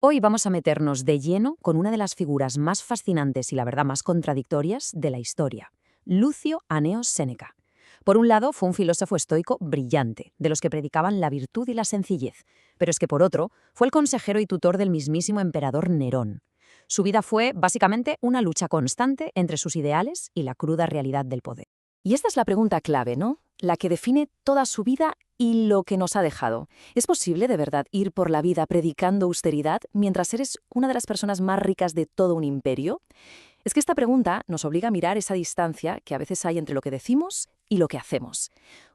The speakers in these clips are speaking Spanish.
Hoy vamos a meternos de lleno con una de las figuras más fascinantes y la verdad más contradictorias de la historia, Lucio Aneo Séneca. Por un lado, fue un filósofo estoico brillante, de los que predicaban la virtud y la sencillez, pero es que por otro, fue el consejero y tutor del mismísimo emperador Nerón. Su vida fue, básicamente, una lucha constante entre sus ideales y la cruda realidad del poder. Y esta es la pregunta clave, ¿no? La que define toda su vida y lo que nos ha dejado. ¿Es posible de verdad ir por la vida predicando austeridad mientras eres una de las personas más ricas de todo un imperio? Es que esta pregunta nos obliga a mirar esa distancia que a veces hay entre lo que decimos y lo que hacemos.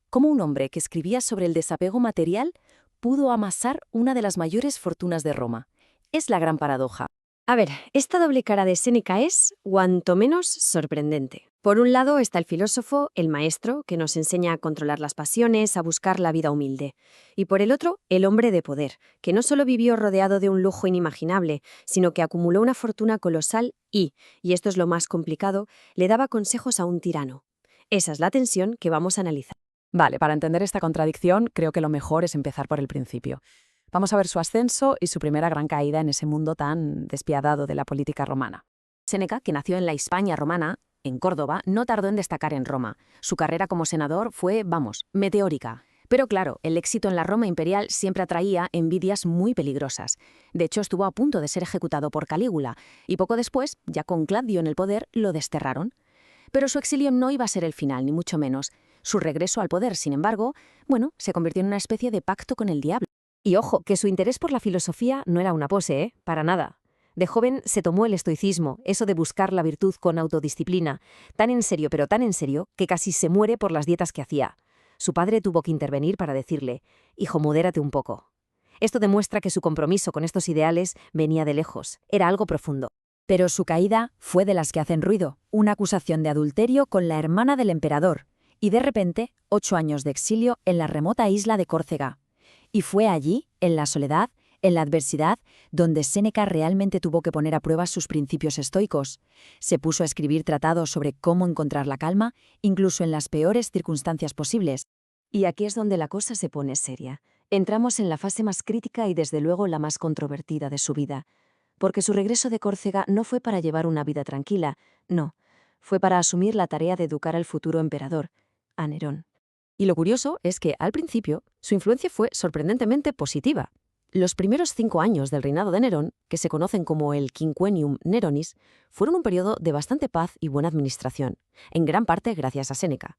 ¿Cómo un hombre que escribía sobre el desapego material pudo amasar una de las mayores fortunas de Roma? Es la gran paradoja. A ver, esta doble cara de Séneca es, cuanto menos, sorprendente. Por un lado está el filósofo, el maestro, que nos enseña a controlar las pasiones, a buscar la vida humilde. Y por el otro, el hombre de poder, que no solo vivió rodeado de un lujo inimaginable, sino que acumuló una fortuna colosal y esto es lo más complicado, le daba consejos a un tirano. Esa es la tensión que vamos a analizar. Vale, para entender esta contradicción, creo que lo mejor es empezar por el principio. Vamos a ver su ascenso y su primera gran caída en ese mundo tan despiadado de la política romana. Séneca, que nació en la Hispania romana, en Córdoba, no tardó en destacar en Roma. Su carrera como senador fue, meteórica. Pero claro, el éxito en la Roma imperial siempre atraía envidias muy peligrosas. De hecho, estuvo a punto de ser ejecutado por Calígula, y poco después, ya con Claudio en el poder, lo desterraron. Pero su exilio no iba a ser el final, ni mucho menos. Su regreso al poder, sin embargo, se convirtió en una especie de pacto con el diablo. Y ojo, que su interés por la filosofía no era una pose, ¿eh? Para nada. De joven se tomó el estoicismo, eso de buscar la virtud con autodisciplina, tan en serio, pero tan en serio, que casi se muere por las dietas que hacía. Su padre tuvo que intervenir para decirle, «Hijo, modérate un poco». Esto demuestra que su compromiso con estos ideales venía de lejos, era algo profundo. Pero su caída fue de las que hacen ruido, una acusación de adulterio con la hermana del emperador, y de repente, 8 años de exilio en la remota isla de Córcega. Y fue allí, en la soledad, en la adversidad, donde Séneca realmente tuvo que poner a prueba sus principios estoicos. Se puso a escribir tratados sobre cómo encontrar la calma, incluso en las peores circunstancias posibles. Y aquí es donde la cosa se pone seria. Entramos en la fase más crítica y desde luego la más controvertida de su vida. Porque su regreso de Córcega no fue para llevar una vida tranquila, no. Fue para asumir la tarea de educar al futuro emperador, a Nerón. Y lo curioso es que, al principio, su influencia fue sorprendentemente positiva. Los primeros 5 años del reinado de Nerón, que se conocen como el Quinquennium Neronis, fueron un periodo de bastante paz y buena administración, en gran parte gracias a Séneca.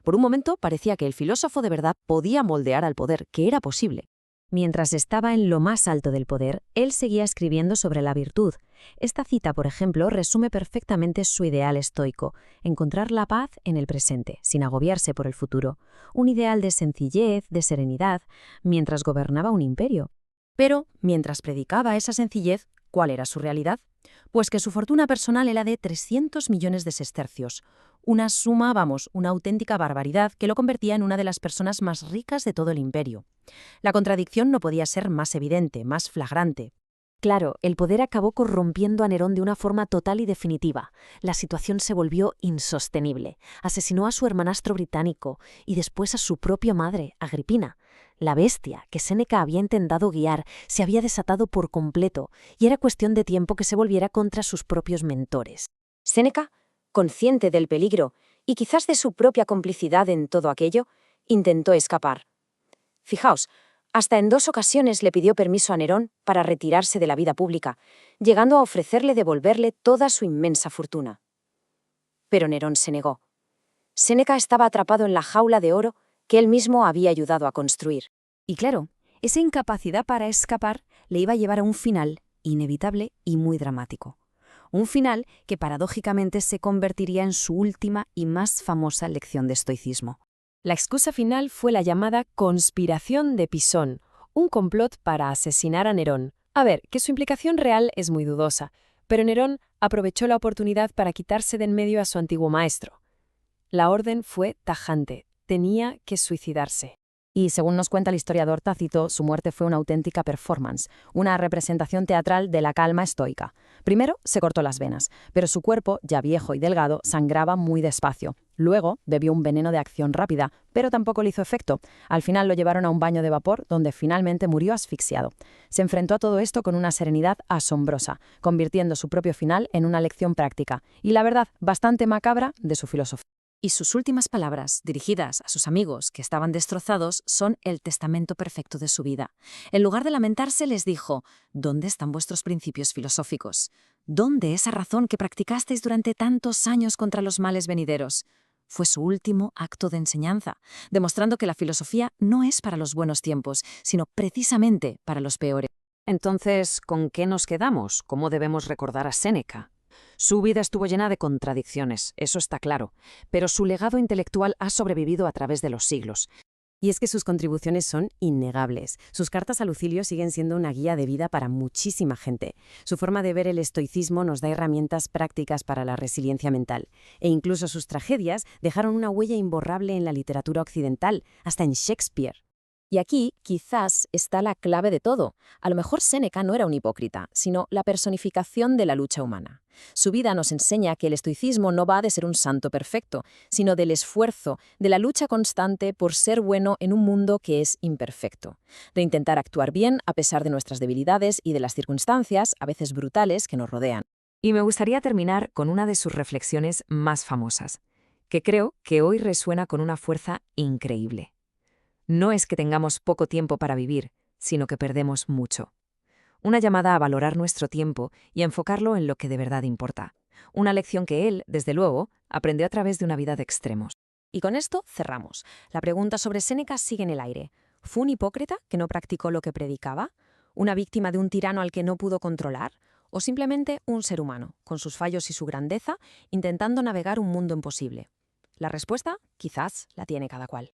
Por un momento parecía que el filósofo de verdad podía moldear al poder, que era posible. Mientras estaba en lo más alto del poder, él seguía escribiendo sobre la virtud. Esta cita, por ejemplo, resume perfectamente su ideal estoico, encontrar la paz en el presente, sin agobiarse por el futuro, un ideal de sencillez, de serenidad, mientras gobernaba un imperio. Pero, mientras predicaba esa sencillez, ¿cuál era su realidad? Pues que su fortuna personal era de 300 millones de sestercios, una suma, una auténtica barbaridad que lo convertía en una de las personas más ricas de todo el imperio. La contradicción no podía ser más evidente, más flagrante. Claro, el poder acabó corrompiendo a Nerón de una forma total y definitiva. La situación se volvió insostenible. Asesinó a su hermanastro británico y después a su propia madre, Agripina. La bestia que Séneca había intentado guiar se había desatado por completo y era cuestión de tiempo que se volviera contra sus propios mentores. Séneca, consciente del peligro y quizás de su propia complicidad en todo aquello, intentó escapar. Fijaos, hasta en 2 ocasiones le pidió permiso a Nerón para retirarse de la vida pública, llegando a ofrecerle devolverle toda su inmensa fortuna. Pero Nerón se negó. Séneca estaba atrapado en la jaula de oro que él mismo había ayudado a construir. Y claro, esa incapacidad para escapar le iba a llevar a un final inevitable y muy dramático. Un final que paradójicamente se convertiría en su última y más famosa lección de estoicismo. La excusa final fue la llamada conspiración de Pisón, un complot para asesinar a Nerón. A ver, que su implicación real es muy dudosa, pero Nerón aprovechó la oportunidad para quitarse de en medio a su antiguo maestro. La orden fue tajante, tenía que suicidarse. Y según nos cuenta el historiador Tácito, su muerte fue una auténtica performance, una representación teatral de la calma estoica. Primero se cortó las venas, pero su cuerpo, ya viejo y delgado, sangraba muy despacio. Luego bebió un veneno de acción rápida, pero tampoco le hizo efecto. Al final lo llevaron a un baño de vapor, donde finalmente murió asfixiado. Se enfrentó a todo esto con una serenidad asombrosa, convirtiendo su propio final en una lección práctica, y la verdad, bastante macabra, de su filosofía. Y sus últimas palabras, dirigidas a sus amigos que estaban destrozados, son el testamento perfecto de su vida. En lugar de lamentarse, les dijo: ¿dónde están vuestros principios filosóficos? ¿Dónde esa razón que practicasteis durante tantos años contra los males venideros? Fue su último acto de enseñanza, demostrando que la filosofía no es para los buenos tiempos, sino precisamente para los peores. Entonces, ¿con qué nos quedamos? ¿Cómo debemos recordar a Séneca? Su vida estuvo llena de contradicciones, eso está claro, pero su legado intelectual ha sobrevivido a través de los siglos. Y es que sus contribuciones son innegables. Sus cartas a Lucilio siguen siendo una guía de vida para muchísima gente. Su forma de ver el estoicismo nos da herramientas prácticas para la resiliencia mental. E incluso sus tragedias dejaron una huella imborrable en la literatura occidental, hasta en Shakespeare. Y aquí, quizás, está la clave de todo. A lo mejor Séneca no era un hipócrita, sino la personificación de la lucha humana. Su vida nos enseña que el estoicismo no va de ser un santo perfecto, sino del esfuerzo, de la lucha constante por ser bueno en un mundo que es imperfecto, de intentar actuar bien a pesar de nuestras debilidades y de las circunstancias, a veces brutales, que nos rodean. Y me gustaría terminar con una de sus reflexiones más famosas, que creo que hoy resuena con una fuerza increíble. No es que tengamos poco tiempo para vivir, sino que perdemos mucho. Una llamada a valorar nuestro tiempo y a enfocarlo en lo que de verdad importa. Una lección que él, desde luego, aprendió a través de una vida de extremos. Y con esto cerramos. La pregunta sobre Séneca sigue en el aire. ¿Fue un hipócrita que no practicó lo que predicaba? ¿Una víctima de un tirano al que no pudo controlar? ¿O simplemente un ser humano, con sus fallos y su grandeza, intentando navegar un mundo imposible? La respuesta, quizás, la tiene cada cual.